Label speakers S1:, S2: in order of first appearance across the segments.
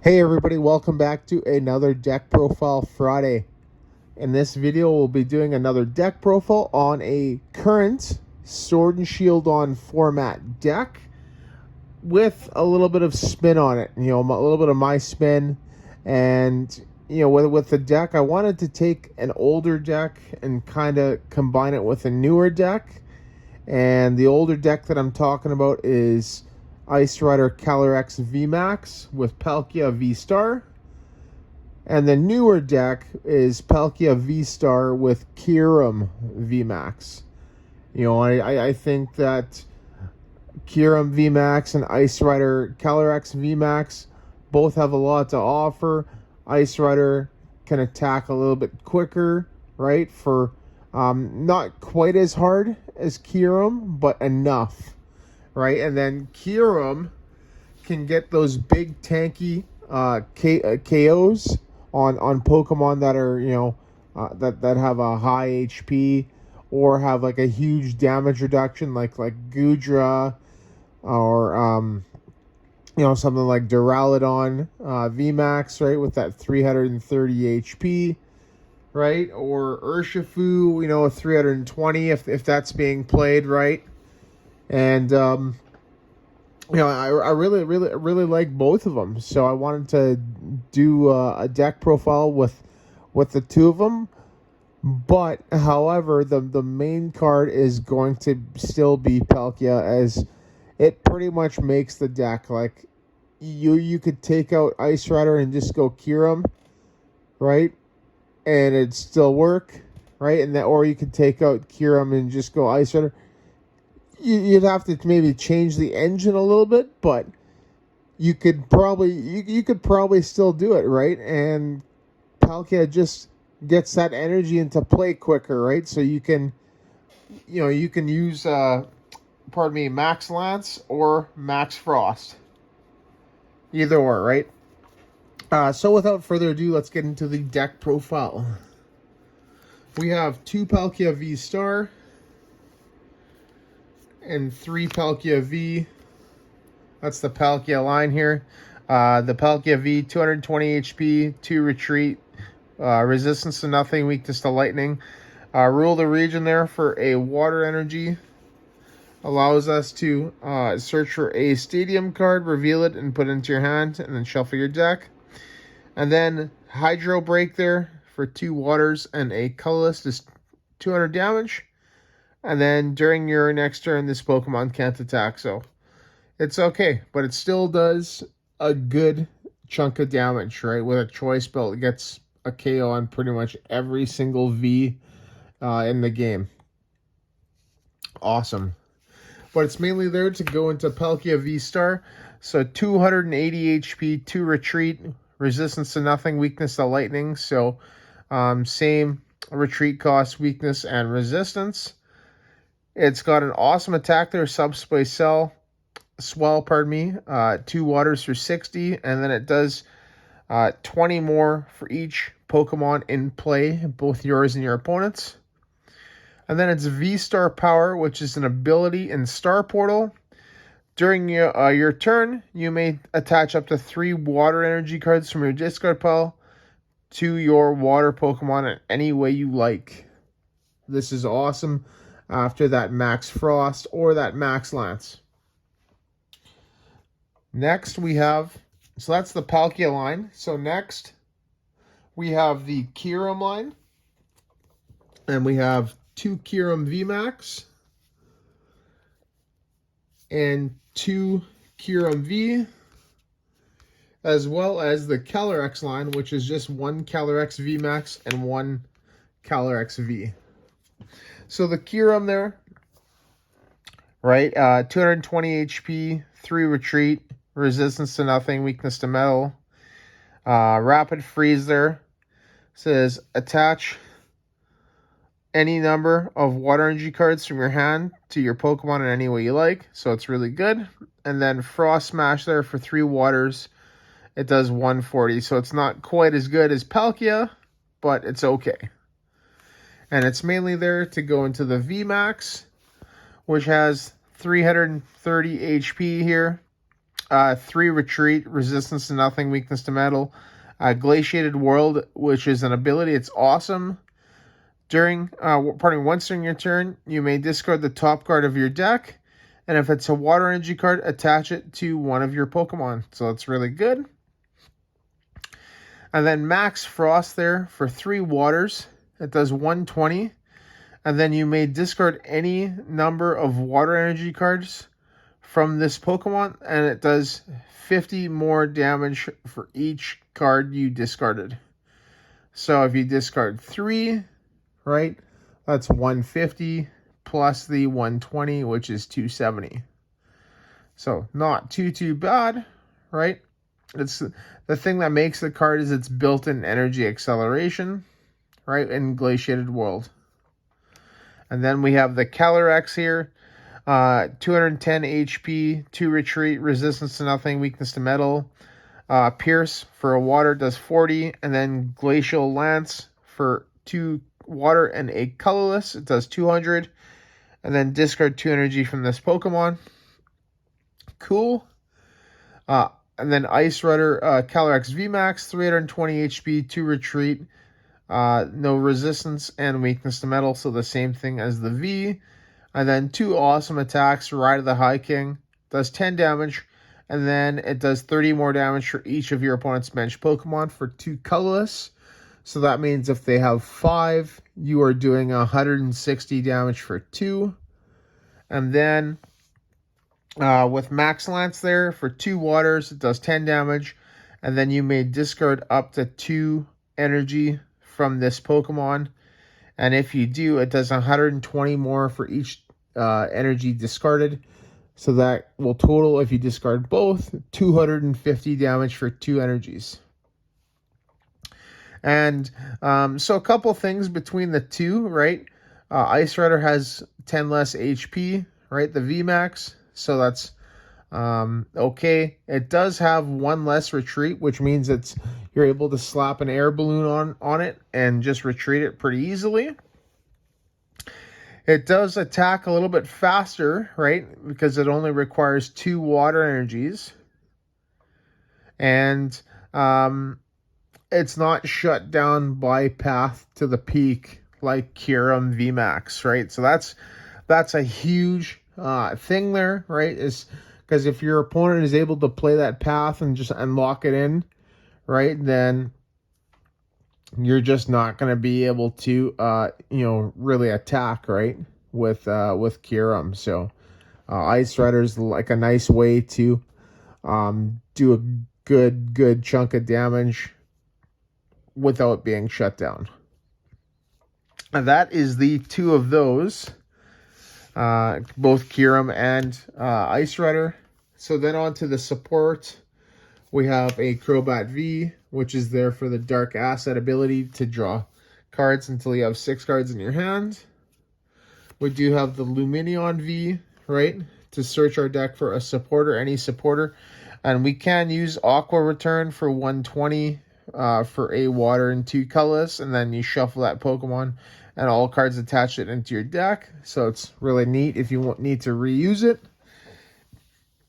S1: Hey everybody, welcome back to another Deck Profile Friday. In this video, we'll be doing another deck profile on a current Sword and Shield on format deck with a little bit of spin on it. You know, a little bit of my spin. And, you know, with the deck, I wanted to take an older deck and kind of combine it with a newer deck. And the older deck that I'm talking about is Ice Rider Calyrex VMax with Palkia VStar. And the newer deck is Palkia VStar with Kyurem VMax. You know, I think that Kyurem VMax and Ice Rider Calyrex VMax both have a lot to offer. Ice Rider can attack a little bit quicker, right? For not quite as hard as Kyurem, but enough, right? And then Kyurem can get those big tanky KOs on Pokemon that are, you know, that have a high HP or have like a huge damage reduction, like Goodra or you know, something like Duraludon VMax, right, with that 330 HP, right, or Urshifu, you know, 320 if that's being played right. And you know, I really like both of them, so I wanted to do a deck profile with the two of them. But however, the main card is going to still be Palkia, as it pretty much makes the deck. Like you could take out Ice Rider and just go Kyurem, right, and it'd still work, right, and that, or you could take out Kyurem and just go Ice Rider. You'd have to maybe change the engine a little bit, but you could probably still do it, right? And Palkia just gets that energy into play quicker, right? So you can use Max Lance or Max Frost, either or, right? So without further ado, let's get into the deck profile. We have 2 Palkia VStar and 3 Palkia V. That's the Palkia line here. The Palkia V, 220 HP, 2 retreat, resistance to nothing, weakness to lightning. Rule the region there for a water energy. Allows us to search for a stadium card, reveal it, and put it into your hand, and then shuffle your deck. And then Hydro Break there for 2 waters and a colorless, is 200 damage. And then during your next turn, this Pokemon can't attack, so it's okay. But it still does a good chunk of damage, right? With a choice belt, it gets a KO on pretty much every single V in the game. Awesome. But it's mainly there to go into Palkia VStar. So 280 HP, 2 retreat, resistance to nothing, weakness to lightning. So same retreat cost, weakness, and resistance. It's got an awesome attack there, Subspace Swell, 2 waters for 60, and then it does 20 more for each Pokemon in play, both yours and your opponent's. And then it's V-Star Power, which is an ability in Star Portal. During your turn, you may attach up to 3 water energy cards from your discard pile to your water Pokemon in any way you like. This is awesome after that Max Frost or that Max Lance. Next we have, so that's the Palkia line. So next we have the Kyurem line. And we have 2 Kyurem VMax and 2 Kyurem V, as well as the Calyrex line, which is just 1 Calyrex VMax and 1 Calyrex V. So the Kyurem there, right, 220 HP, 3 retreat, resistance to nothing, weakness to metal, rapid freeze there. Says attach any number of water energy cards from your hand to your Pokemon in any way you like, so it's really good. And then Frost Smash there for 3 waters. It does 140, so it's not quite as good as Palkia, but it's okay. And it's mainly there to go into the VMax, which has 330 HP here. 3 retreat, resistance to nothing, weakness to metal. Glaciated World, which is an ability. It's awesome. Once during your turn, you may discard the top card of your deck, and if it's a water energy card, attach it to one of your Pokemon. So it's really good. And then Max Frost there for 3 waters. It does 120. And then you may discard any number of water energy cards from this Pokemon, and it does 50 more damage for each card you discarded. So if you discard 3, right, that's 150 plus the 120, which is 270. So not too bad, right? It's the thing that makes the card is its built-in energy acceleration, right, in Glaciated World. And then we have the Calyrex here. 210 HP, 2 retreat, resistance to nothing, weakness to metal. Pierce for a water does 40. And then Glacial Lance for 2 water and a colorless. It does 200. And then discard 2 energy from this Pokemon. Cool. And then Ice Rider Calyrex VMax, 320 HP, 2 retreat. No resistance and weakness to metal, so the same thing as the V. And then 2 awesome attacks. Ride of the High King does 10 damage, and then it does 30 more damage for each of your opponent's bench Pokemon for 2 colorless. So that means if they have 5, you are doing 160 damage for 2. And then with Max Lance there for 2 waters, it does 10 damage, and then you may discard up to 2 energy from this Pokemon, and if you do, it does 120 more for each energy discarded, so that will total, if you discard both, 250 damage for 2 energies. And so a couple things between the two, right? Ice Rider has 10 less HP, right? The VMAX, so that's okay. It does have 1 less retreat, which means you're able to slap an air balloon on it and just retreat it pretty easily. It does attack a little bit faster, right? Because it only requires 2 water energies. And it's not shut down by Path to the Peak like Kyurem VMax, right? So that's a huge thing there, right? Is because if your opponent is able to play that path and just unlock it in, right, then you're just not going to be able to, really attack, right, with Kyurem. So Ice Rider is like a nice way to do a good chunk of damage without being shut down. And that is the 2 of those, both Kyurem and Ice Rider. So then on to the support. We have a Crobat V, which is there for the Dark Asset ability to draw cards until you have 6 cards in your hand. We do have the Lumineon V, right, to search our deck for a supporter, any supporter. And we can use Aqua Return for 120 for a water and 2 colorless, and then you shuffle that Pokemon and all cards attach it into your deck. So it's really neat if you need to reuse it.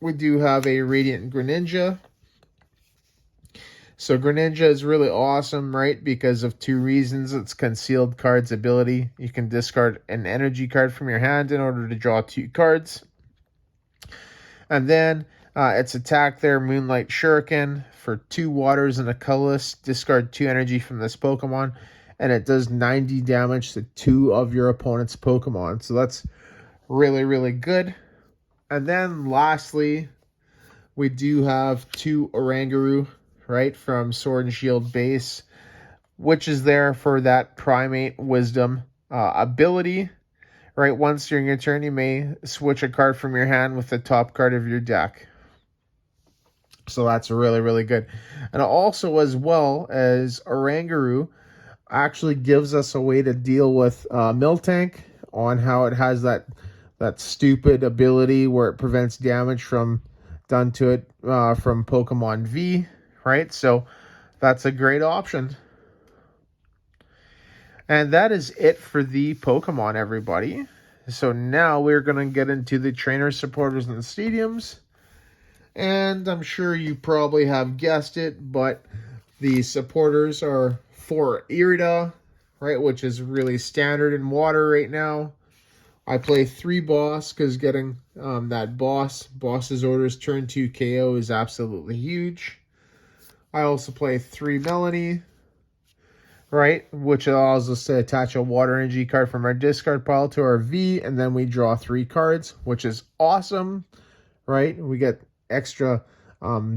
S1: We do have a Radiant Greninja. So Greninja is really awesome, right? Because of 2 reasons. It's Concealed Cards ability. You can discard an energy card from your hand in order to draw 2 cards. And then its attack there, Moonlight Shuriken, for 2 waters and a colorless. Discard 2 energy from this Pokemon, and it does 90 damage to 2 of your opponent's Pokemon. So that's really good. And then lastly, we do have 2 Oranguru, right, from Sword and Shield base, which is there for that Primate Wisdom ability, right? Once during your turn, you may switch a card from your hand with the top card of your deck. So that's really good. And also, as well as Oranguru, actually gives us a way to deal with Miltank on how it has that stupid ability where it prevents damage from done to it from Pokemon V, right? So that's a great option. And that is it for the Pokemon, everybody. So now we're going to get into the trainer supporters and the stadiums. And I'm sure you probably have guessed it, but the supporters are for Irida, right, which is really standard in water right now. I play 3 boss because getting that boss's orders turn 2 KO is absolutely huge. I also play 3 Melony, right, which allows us to attach a water energy card from our discard pile to our V, and then we draw 3 cards, which is awesome, right? We get extra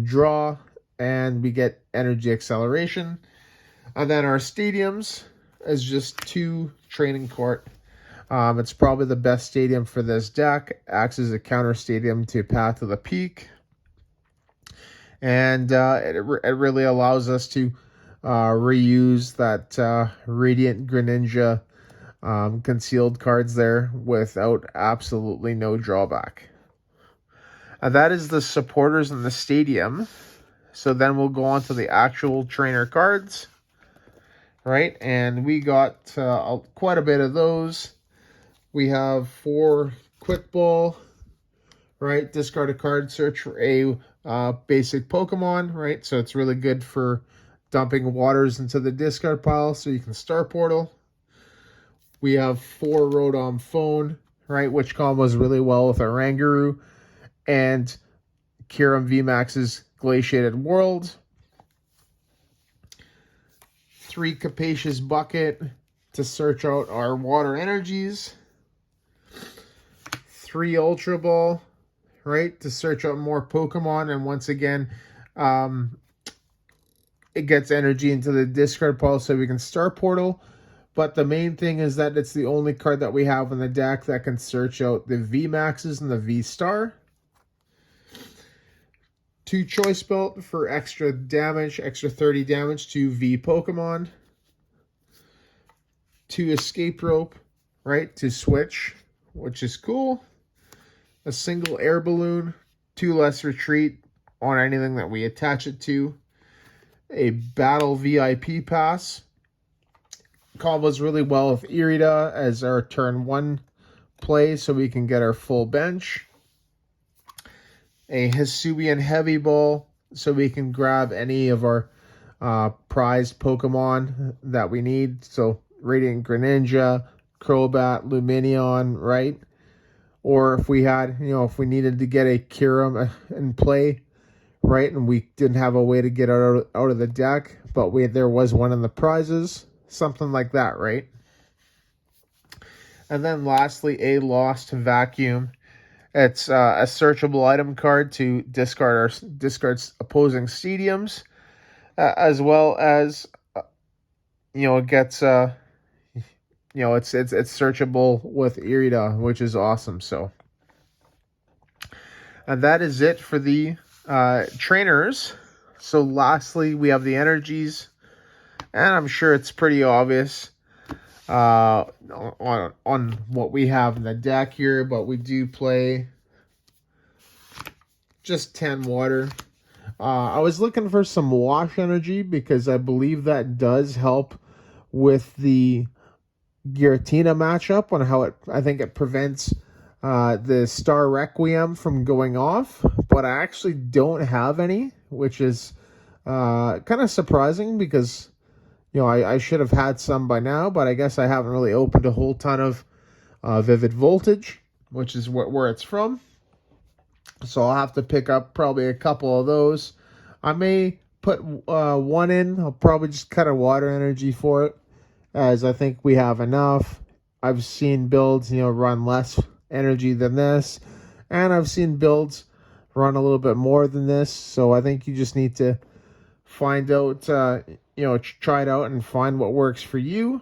S1: draw, and we get energy acceleration. And then our stadiums is just 2 training court. It's probably the best stadium for this deck. Acts as a counter stadium to Path of the Peak. And it really allows us to reuse that Radiant Greninja concealed cards there without absolutely no drawback. That is the supporters in the stadium. So then we'll go on to the actual trainer cards, right? And we got quite a bit of those. We have 4 Quick Ball, right? Discard a card, search for a basic Pokemon, right? So it's really good for dumping waters into the discard pile so you can Star Portal. We have 4 Rotom Phone, right? Which combos really well with Oranguru and Kyurem VMax's Glaciated World. 3 Capacious Bucket to search out our water energies. 3 Ultra Ball, right, to search out more Pokemon, and once again, it gets energy into the discard pile so we can Star Portal. But the main thing is that it's the only card that we have in the deck that can search out the VMaxes and the V-Star. 2 Choice Belt for extra damage, extra 30 damage to V Pokemon. 2 Escape Rope, right, to switch, which is cool. A single Air Balloon, 2 less retreat on anything that we attach it to. A Battle VIP Pass. Combos really well with Irida as our turn 1 play so we can get our full bench. A Hisuian Heavy Ball so we can grab any of our prized Pokemon that we need. So Radiant Greninja, Crobat, Lumineon, right? Or if we had, if we needed to get a Kyurem in play, right, and we didn't have a way to get out of the deck, but there was one in the prizes, something like that, right? And then lastly, a Lost Vacuum. It's a searchable item card to discard opposing stadiums, as well as it gets it's searchable with Irida, which is awesome. So, and that is it for the trainers. So lastly, we have the energies, and I'm sure it's pretty obvious on what we have in the deck here, but we do play just 10 water. I was looking for some wash energy because I believe that does help with the Giratina matchup on how I think it prevents the Star Requiem from going off, but I actually don't have any, which is kind of surprising because I should have had some by now, but I guess I haven't really opened a whole ton of Vivid Voltage, which is where it's from. So I'll have to pick up probably a couple of those. I may put one in. I'll probably just cut a water energy for it, as I think we have enough. I've seen builds, run less energy than this, and I've seen builds run a little bit more than this. So I think you just need to find out, try it out and find what works for you.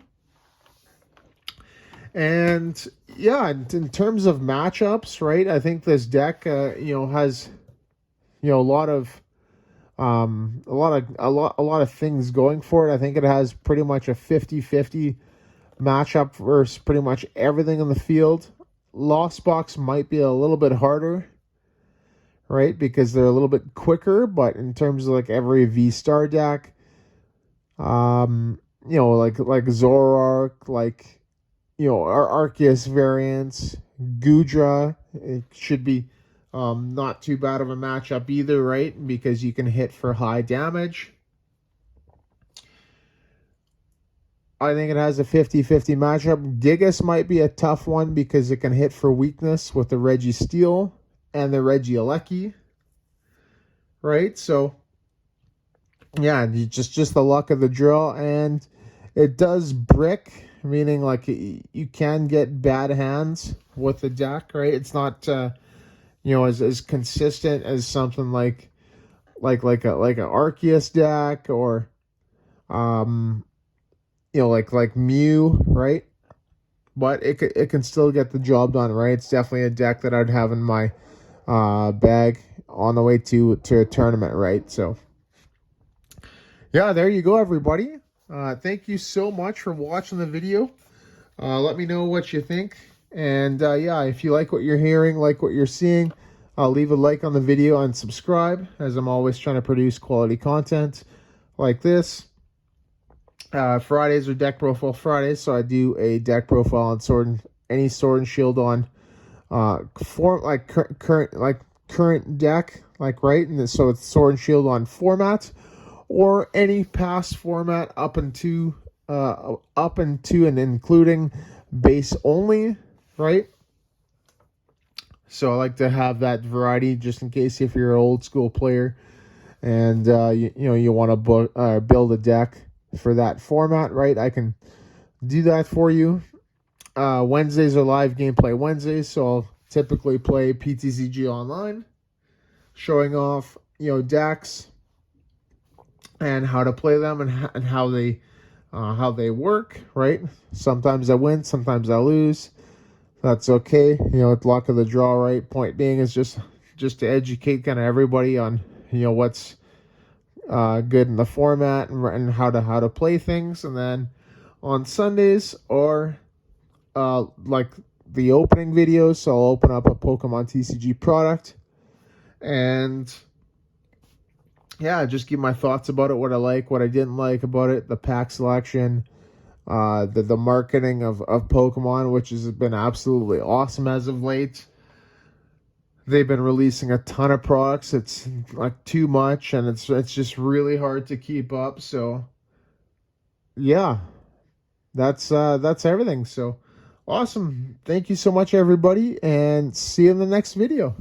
S1: And yeah, in terms of matchups, right? I think this deck, has, a lot of things going for it. I think it has pretty much a 50-50 matchup versus pretty much everything in the field. Lost Box might be a little bit harder, right? Because they're a little bit quicker, but in terms of like every V-Star deck, like Zoroark, like, our Arceus variants, Gudra, it should be Not too bad of a matchup either, right? Because you can hit for high damage. I think it has a 50-50 matchup. Gigas might be a tough one because it can hit for weakness with the Registeel and the Regieleki, right? So, yeah, just the luck of the draw. And it does brick, meaning like you can get bad hands with the deck, right? It's not, as consistent as something like a Arceus deck or, like Mew, right? But it can still get the job done, right? It's definitely a deck that I'd have in my bag on the way to a tournament, right? So, yeah, there you go, everybody. Thank you so much for watching the video. Let me know what you think. And, yeah, if you like what you're hearing, like what you're seeing, leave a like on the video and subscribe, as I'm always trying to produce quality content like this. Fridays are deck profile Fridays, so I do a deck profile on any Sword and Shield on current deck, right? And so it's Sword and Shield on format or any past format up into and including base only, right? So I like to have that variety just in case if you're an old school player and you want to build a deck for that format, right? I can do that for you. Wednesdays are live gameplay Wednesdays, so I'll typically play PTCG online, showing off decks and how to play them and how they work, right? Sometimes I win, sometimes I lose. That's okay. It's luck of the draw, right? Point being is just to educate kind of everybody on what's good in the format and how to play things. And then on Sundays or like the opening videos, so I'll open up a Pokemon TCG product and just give my thoughts about it, what I like, what I didn't like about it, the pack selection, the marketing of Pokemon, which has been absolutely awesome as of late. They've been releasing a ton of products. It's like too much, and it's just really hard to keep up. So, yeah, that's everything. So, awesome. Thank you so much, everybody, and see you in the next video.